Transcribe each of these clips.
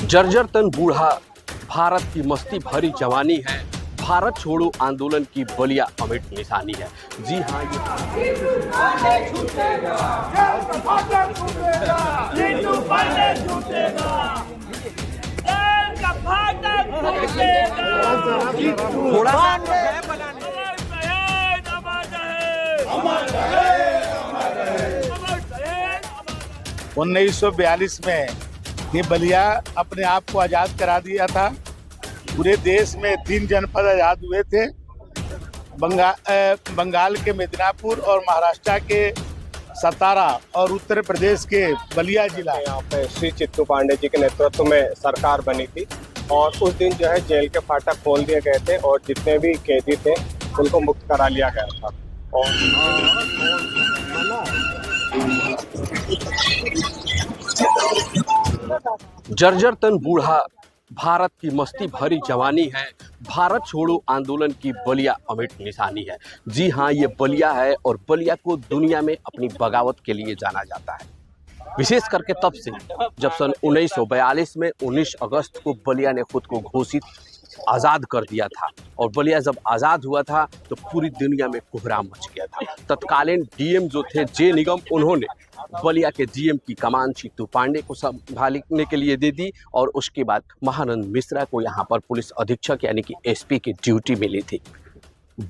जर्जर तन बूढ़ा भारत की मस्ती भरी जवानी है। भारत छोड़ो आंदोलन की बलिया अमिट निशानी है। जी हाँ, ये 1942 में ये बलिया अपने आप को आज़ाद करा दिया था। पूरे देश में 3 जनपद आज़ाद हुए थे, बंगाल के मिदनापुर और महाराष्ट्र के सतारा और उत्तर प्रदेश के बलिया जिला। यहाँ पे श्री चित्तू पांडे जी के नेतृत्व में सरकार बनी थी और उस दिन जो है जेल के फाटक खोल दिए गए थे और जितने भी कैदी थे उनको मुक्त करा लिया गया था। और जर्जर तन बूढ़ा भारत की मस्ती भरी जवानी है। भारत छोड़ो आंदोलन की बलिया अमिट निशानी है। जी हाँ, ये बलिया है और बलिया को दुनिया में अपनी बगावत के लिए जाना जाता है। विशेष करके तब से जब सन 1942 में 19 अगस्त को बलिया ने खुद को घोषित आज़ाद कर दिया था। और बलिया जब आज़ाद हुआ था तो पूरी दुनिया में कोहराम मच गया था। तत्कालीन डीएम जो थे जे निगम, उन्होंने बलिया के डीएम की कमान चित्तू पांडे को संभालने के लिए दे दी और उसके बाद महानंद मिश्रा को यहाँ पर पुलिस अधीक्षक यानी कि एसपी की ड्यूटी मिली थी।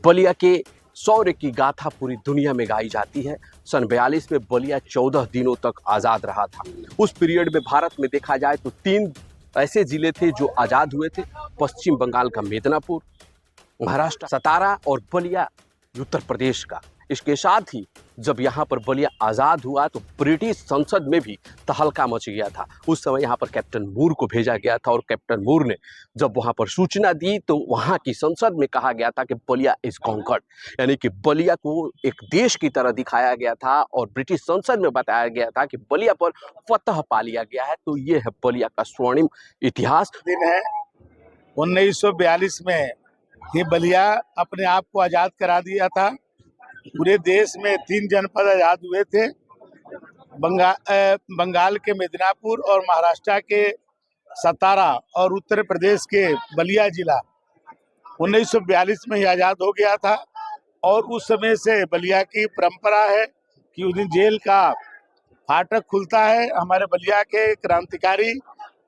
बलिया के शौर्य की गाथा पूरी दुनिया में गाई जाती है। सन 42 में बलिया 14 दिनों तक आज़ाद रहा था। उस पीरियड में भारत में देखा जाए तो 3 ऐसे जिले थे जो आज़ाद हुए थे। पश्चिम बंगाल का मिदनापुर, महाराष्ट्र सतारा और बलिया उत्तर प्रदेश का। इसके साथ ही जब यहाँ पर बलिया आज़ाद हुआ तो ब्रिटिश संसद में भी तहलका मच गया था। उस समय यहाँ पर कैप्टन मूर को भेजा गया था और कैप्टन मूर ने जब वहाँ पर सूचना दी तो वहाँ की संसद में कहा गया था कि बलिया इज कॉन्कर्ड, यानी कि बलिया को एक देश की तरह दिखाया गया था और ब्रिटिश संसद में बताया गया था कि बलिया पर फतह पा लिया गया है। तो ये है बलिया का स्वर्णिम इतिहास। दिन है 1942 में ये बलिया अपने आप को आज़ाद करा दिया था। पूरे देश में 3 जनपद आज़ाद हुए थे, बंगाल के मिदनापुर और महाराष्ट्र के सतारा और उत्तर प्रदेश के बलिया जिला 1942 में ही आज़ाद हो गया था। और उस समय से बलिया की परंपरा है कि उस दिन जेल का फाटक खुलता है। हमारे बलिया के क्रांतिकारी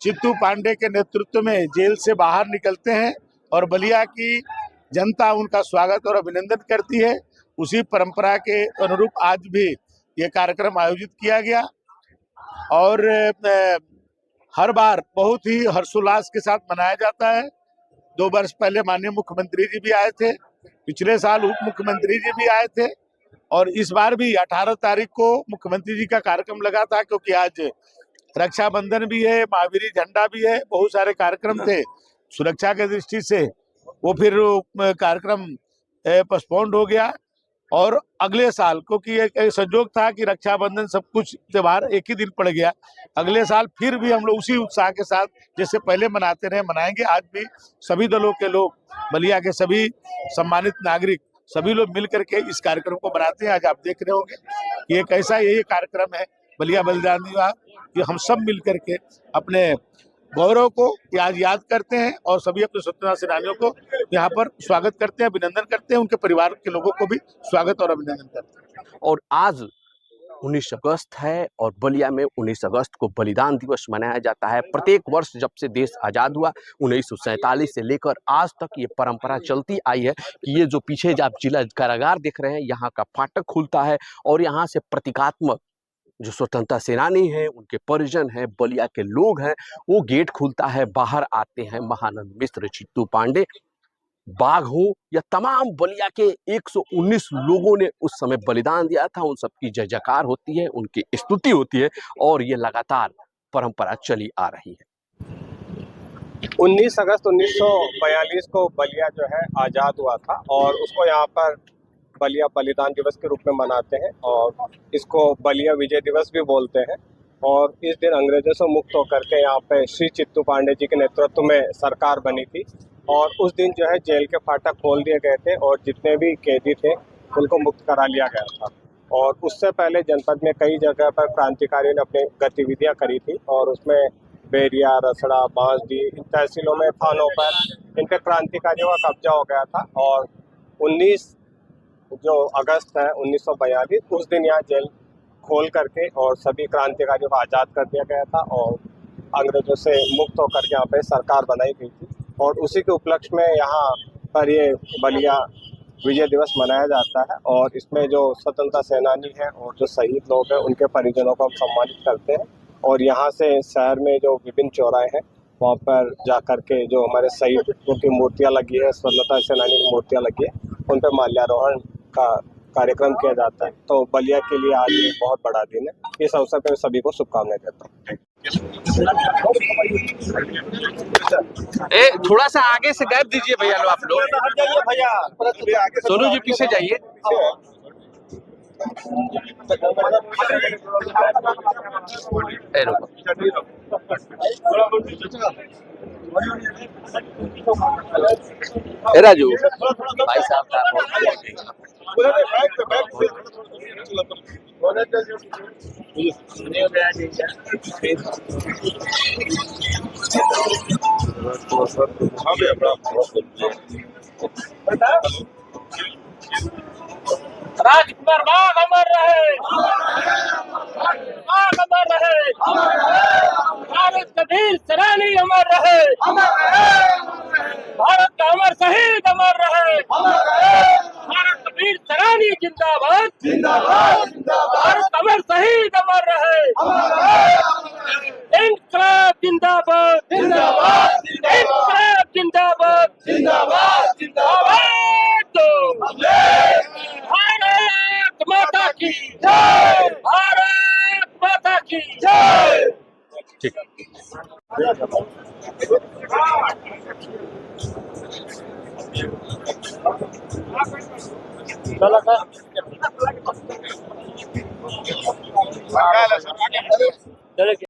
चित्तू पांडे के नेतृत्व में जेल से बाहर निकलते हैं और बलिया की जनता उनका स्वागत और अभिनंदन करती है। उसी परंपरा के अनुरूप आज भी ये कार्यक्रम आयोजित किया गया और हर बार बहुत ही हर्षोल्लास के साथ मनाया जाता है। 2 वर्ष पहले माननीय मुख्यमंत्री जी भी आए थे, पिछले साल उप मुख्यमंत्री जी भी आए थे और इस बार भी 18 तारीख को मुख्यमंत्री जी का कार्यक्रम लगा था, क्योंकि आज रक्षाबंधन भी है, महावीरी झंडा भी है, बहुत सारे कार्यक्रम थे। सुरक्षा के दृष्टि से वो फिर कार्यक्रम पोस्टपोन्ड हो गया और अगले साल, क्योंकि एक संजोग था कि रक्षाबंधन सब कुछ त्योहार एक ही दिन पड़ गया, अगले साल फिर भी हम लोग उसी उत्साह के साथ जैसे पहले मनाते रहे मनाएंगे। आज भी सभी दलों के लोग, बलिया के सभी सम्मानित नागरिक, सभी लोग मिल करके इस कार्यक्रम को मनाते हैं। आज आप देख रहे होंगे कि एक ऐसा यही कार्यक्रम है बलिया बलिदान दिवस कि हम सब मिल करके अपने गौरव को आज याद करते हैं और सभी अपने स्वतंत्रता सेनानियों को यहाँ पर स्वागत करते हैं, अभिनंदन करते हैं, उनके परिवार के लोगों को भी स्वागत और अभिनंदन करते हैं। और आज 19 अगस्त है और बलिया में 19 अगस्त को बलिदान दिवस मनाया जाता है। प्रत्येक वर्ष जब से देश आज़ाद हुआ 1947 से लेकर आज तक ये परंपरा चलती आई है कि ये जो पीछे आप जिला कारागार देख रहे हैं, यहाँ का फाटक खुलता है और यहाँ से प्रतीकात्मक जो स्वतंत्रता सेनानी हैं, उनके परिजन हैं, बलिया के लोग हैं, वो गेट खुलता है, बाहर आते हैं। महानंद मिश्र, चित्तू पांडे, बाघ हो या तमाम बलिया के 119 लोगों ने उस समय बलिदान दिया था, उन सबकी जय जयकार होती है, उनकी स्तुति होती है और ये लगातार परंपरा चली आ रही है। 19 अगस्त 1942 को बलिया जो है आज़ाद हुआ था और उसको यहाँ पर बलिया बलिदान दिवस के रूप में मनाते हैं और इसको बलिया विजय दिवस भी बोलते हैं। और इस दिन अंग्रेजों से मुक्त होकर के यहाँ पे श्री चित्तू पांडे जी के नेतृत्व में सरकार बनी थी और उस दिन जो है जेल के फाटक खोल दिए गए थे और जितने भी कैदी थे उनको मुक्त करा लिया गया था। और उससे पहले जनपद में कई जगह पर क्रांतिकारियों ने अपनी गतिविधियां करी थी और उसमें बैरिया, रसड़ा, बांसडी, इन तहसीलों में थानों पर इन पे क्रांतिकारियों का कब्जा हो गया था। और 19 जो अगस्त है 1942, उस दिन यहाँ जेल खोल करके और सभी क्रांतिकारियों को आज़ाद कर दिया गया था और अंग्रेजों से मुक्त होकर के यहाँ पे सरकार बनाई गई थी। और उसी के उपलक्ष्य में यहाँ पर ये बलिया विजय दिवस मनाया जाता है। और इसमें जो स्वतंत्रता सेनानी हैं और जो शहीद लोग हैं उनके परिजनों को हम सम्मानित करते हैं। और यहाँ से शहर में जो विभिन्न चौराहे हैं वहाँ पर जा कर के जो हमारे शहीदों की मूर्तियाँ लगी है, स्वतंत्रता सेनानी की मूर्तियाँ लगी है, उन पर माल्यारोहण का कार्यक्रम किया जाता है। तो बलिया के लिए आज ये बहुत बड़ा दिन है। इस अवसर पर सभी को शुभकामनाएं देता हूँ। थोड़ा सा आगे से गैप दीजिए भैया लो आप लोग। भैया सोनू जी पीछे जाइए। राजू भाई साहब का राजकुमार बाग अमर रहे, बाग अमर रहे, भारत का वीर सेनानी अमर रहे, भारत का अमर शहीद अमर रहे, भारत का वीर सेनानी जिंदाबाद, भारत का अमर शहीद अमर रहे, इनकलाब जिंदाबाद, इनकलाब जिंदाबाद, भारत माता की जय, भारत माता की जय। ठीक। चलो